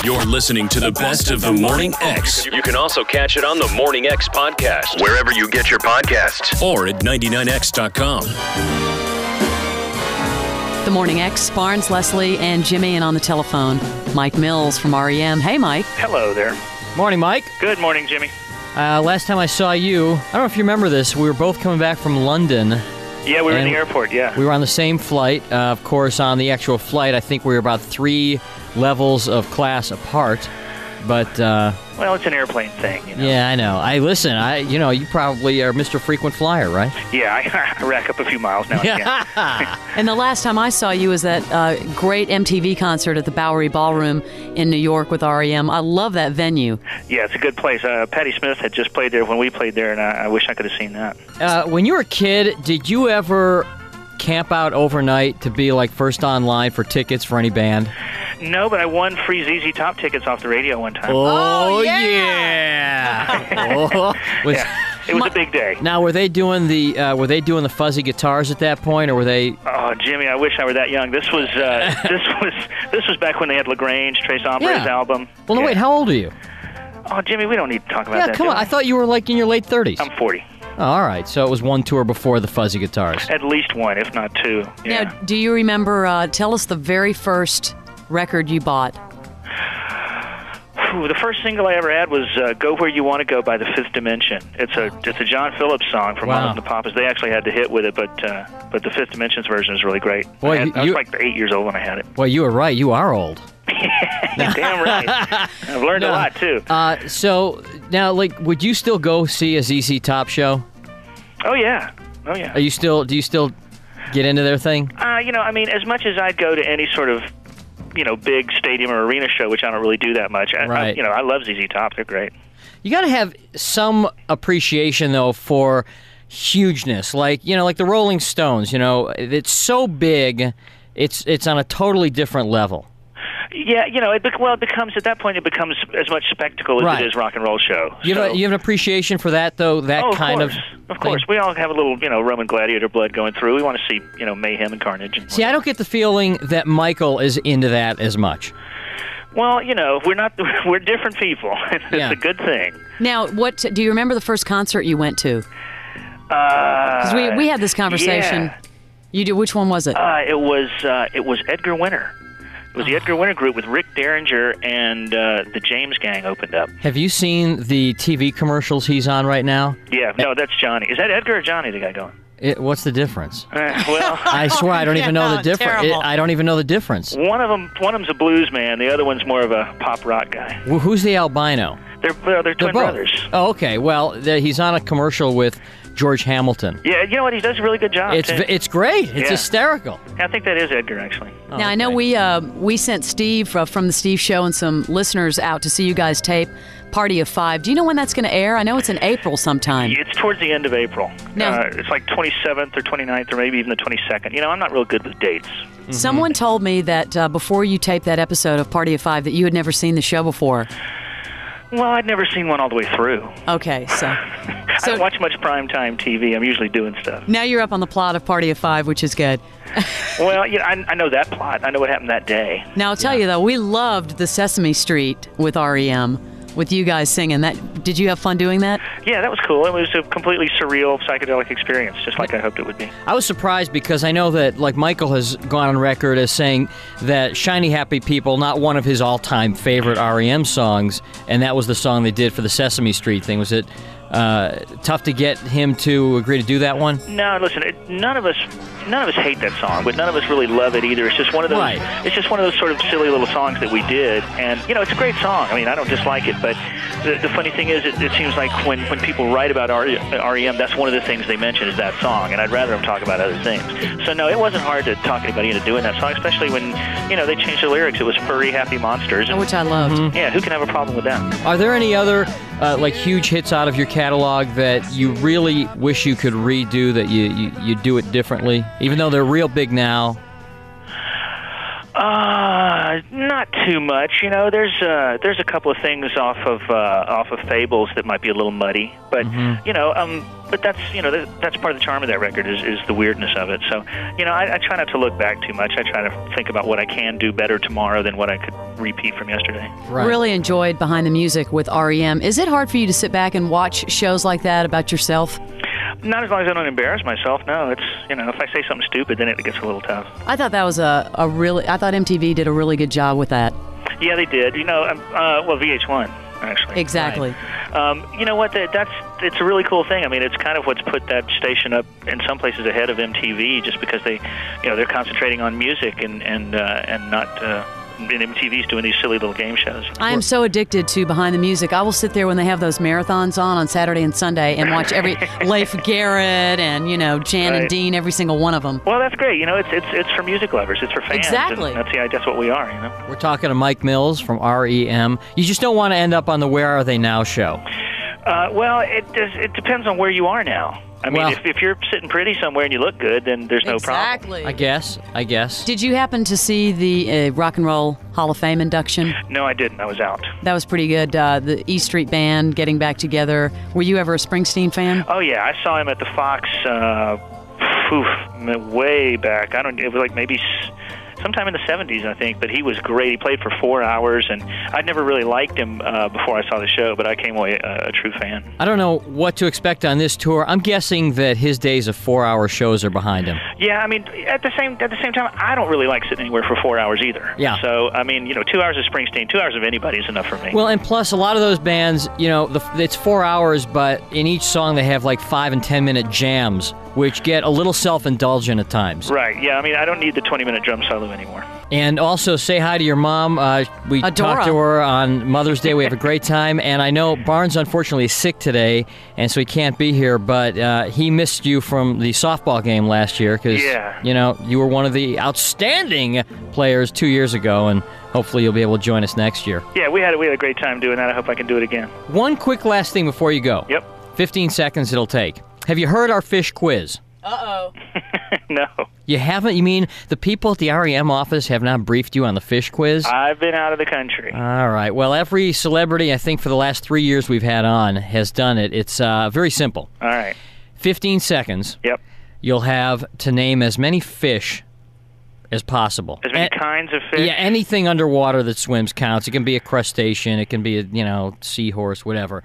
You're listening to the best of the Morning X. You can also catch it on the Morning X podcast, wherever you get your podcasts, or at 99x.com. The Morning X, Barnes, Leslie, and Jimmy, and on the telephone, Mike Mills from R.E.M. Hey, Mike. Hello there. Morning, Mike. Good morning, Jimmy. Last time I saw you, I don't know if you remember this, we were both coming back from London. Yeah, we were in the airport, yeah. We were on the same flight. Of course, on the actual flight, I think we were about 3 levels of class apart. But, well, it's an airplane thing, you know. Yeah, I know. You probably are Mr. Frequent Flyer, right? Yeah, I rack up a few miles now and again. And the last time I saw you was that great MTV concert at the Bowery Ballroom in New York with R.E.M. I love that venue. Yeah, it's a good place. Patti Smith had just played there when we played there, and I wish I could have seen that. When you were a kid, did you ever camp out overnight to be, like, first online for tickets for any band? No, but I won free ZZ Top tickets off the radio one time. Oh yeah! It was a big day. Now, were they doing the fuzzy guitars at that point, or were they? Oh, Jimmy, I wish I were that young. This was this was back when they had LaGrange, Tres Hombres album. Well, no, wait, how old are you? Oh, Jimmy, we don't need to talk about that. Yeah, come on. I thought you were like in your late 30s. I'm 40. Oh, all right, so it was one tour before the fuzzy guitars. At least one, if not 2. Yeah. Now, do you remember? Tell us the very first record you bought. The first single I ever had was "Go Where You Want to Go" by the Fifth Dimension. It's a John Phillips song from Mamas and the Papas. They actually had the hit with it, but the Fifth Dimension's version is really great. Boy, I was like 8 years old when I had it. Well, you were right. You are old. Damn right. I've learned a lot too. So now, like, would you still go see a ZZ Top show? Oh yeah. Do you still get into their thing? As much as I'd go to any sort of big stadium or arena show, which I don't really do that much. Right. I love ZZ Top. They're great. You got to have some appreciation, though, for hugeness. Like the Rolling Stones, it's so big, it's on a totally different level. Yeah, it becomes, at that point, it becomes as much spectacle as it is rock and roll show. You have an appreciation for that, though, Of course. We all have a little, Roman gladiator blood going through. We want to see, mayhem and carnage. And see, I don't get the feeling that Michael is into that as much. Well, we're different people. It's a good thing. Now, do you remember the first concert you went to? Because we had this conversation. Yeah. You do. Which one was it? It was Edgar Winter. It was the Edgar Winter Group with Rick Derringer and the James Gang opened up. Have you seen the TV commercials he's on right now? Yeah, no, that's Johnny. Is that Edgar or Johnny, the guy going? What's the difference? Well, I swear I don't even know the difference. I don't even know the difference. One of them's a blues man. The other one's more of a pop rock guy. Who's the albino? They're twin brothers. Oh, okay. Well, he's on a commercial with George Hamilton. Yeah, you know what? He does a really good job. It's great. It's hysterical. I think that is Edgar, actually. Now, okay. I know we sent Steve from the Steve Show and some listeners out to see you guys tape Party of Five. Do you know when that's going to air? I know it's in April sometime. It's towards the end of April. It's like 27th or 29th or maybe even the 22nd. I'm not real good with dates. Mm-hmm. Someone told me that before you taped that episode of Party of Five that you had never seen the show before. Well, I'd never seen one all the way through. Okay, so I don't watch much primetime TV. I'm usually doing stuff. Now you're up on the plot of Party of Five, which is good. Well, I know that plot. I know what happened that day. Now, I'll tell you, though, we loved the Sesame Street with R.E.M., with you guys singing. Did you have fun doing that? Yeah, that was cool. It was a completely surreal, psychedelic experience, just like I hoped it would be. I was surprised because I know that, like, Michael has gone on record as saying that Shiny Happy People, not one of his all-time favorite R.E.M. songs, and that was the song they did for the Sesame Street thing. Was it tough to get him to agree to do that one? No, listen, none of us hate that song, but none of us really love it either. It's just one of those. Right. It's just one of those sort of silly little songs that we did, and it's a great song. I mean, I don't dislike it, but the funny thing is, it seems like when people write about R.E.M., that's one of the things they mention is that song, and I'd rather them talk about other things. So no, it wasn't hard to talk anybody into doing that song, especially when they changed the lyrics. It was furry, happy monsters, which I loved. Mm-hmm. Yeah, who can have a problem with that? Are there any other huge hits out of your catalog that you really wish you could redo, that you do it differently, even though they're real big now? Not too much. You know, there's a couple of things off of Fables that might be a little muddy, but you know, but that's that's part of the charm of that record is the weirdness of it. So you know, I try not to look back too much. I try to think about what I can do better tomorrow than what I could repeat from yesterday. Right. Really enjoyed Behind the Music with R.E.M. Is it hard for you to sit back and watch shows like that about yourself? Not as long as I don't embarrass myself. No, it's if I say something stupid, then it gets a little tough. I thought that was I thought MTV did a really good job with that. Yeah, they did. You know, well, VH1 actually. Exactly. Right. You know what? It's a really cool thing. I mean, it's kind of what's put that station up in some places ahead of MTV, just because they're concentrating on music and not. And MTV's doing these silly little game shows. I am so addicted to Behind the Music. I will sit there when they have those marathons on Saturday and Sunday and watch every Leif Garrett and Jan and Dean, every single one of them. Well, that's great. You know, it's for music lovers. It's for fans. Exactly. And that's what we are. You know. We're talking to Mike Mills from R.E.M. You just don't want to end up on the Where Are They Now show. Well, it depends on where you are now. I mean, if you're sitting pretty somewhere and you look good, then there's no problem. I guess. Did you happen to see the Rock and Roll Hall of Fame induction? No, I didn't. I was out. That was pretty good. The E Street Band getting back together. Were you ever a Springsteen fan? Oh, yeah. I saw him at the Fox way back. It was like maybe sometime in the 70s, I think, but he was great. He played for 4 hours, and I'd never really liked him before I saw the show, but I came away a true fan. I don't know what to expect on this tour. I'm guessing that his days of 4-hour shows are behind him. Yeah, I mean, at the same time, I don't really like sitting anywhere for 4 hours either. Yeah. So, I mean, 2 hours of Springsteen, 2 hours of anybody is enough for me. Well, and plus, a lot of those bands, it's 4 hours, but in each song they have like 5 and 10-minute jams, which get a little self-indulgent at times. Right, yeah. I mean, I don't need the 20-minute drum solo anymore. And also, say hi to your mom. We talked to her on Mother's Day. We have a great time. And I know Barnes, unfortunately, is sick today, and so he can't be here. But he missed you from the softball game last year because, you were one of the outstanding players 2 years ago, and hopefully you'll be able to join us next year. Yeah, we had a great time doing that. I hope I can do it again. One quick last thing before you go. Yep. 15 seconds it'll take. Have you heard our fish quiz? Uh-oh. No. You haven't? You mean the people at the R.E.M. office have not briefed you on the fish quiz? I've been out of the country. All right. Well, every celebrity, I think, for the last 3 years we've had on has done it. It's very simple. All right. 15 seconds. Yep. You'll have to name as many fish as possible. As many kinds of fish? Yeah, anything underwater that swims counts. It can be a crustacean. It can be a, seahorse, whatever.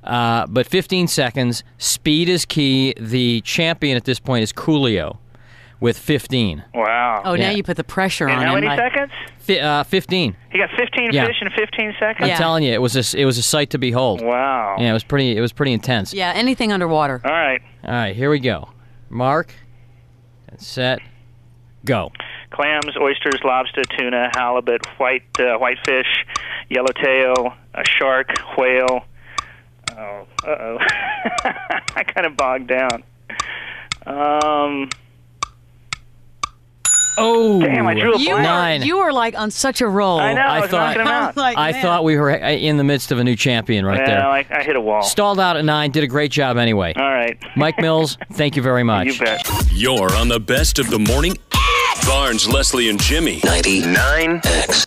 But 15 seconds. Speed is key. The champion at this point is Coolio with 15. Wow. Oh, now you put the pressure on him. How many seconds? 15. He got 15 fish in 15 seconds? I'm telling you, it was a sight to behold. Wow. Yeah, it was pretty intense. Yeah, anything underwater. All right. All right, here we go. Mark, set, go. Clams, oysters, lobster, tuna, halibut, whitefish, yellowtail, a shark, whale. Oh, uh-oh. I kind of bogged down. Oh, damn! I drew a blank. 9. You were like on such a roll. I know. I was knocking him out. I thought we were in the midst of a new champion right there. I hit a wall. Stalled out at 9. Did a great job anyway. All right. Mike Mills, thank you very much. You bet. You're on the best of the morning. Barnes, Leslie, and Jimmy. 99X.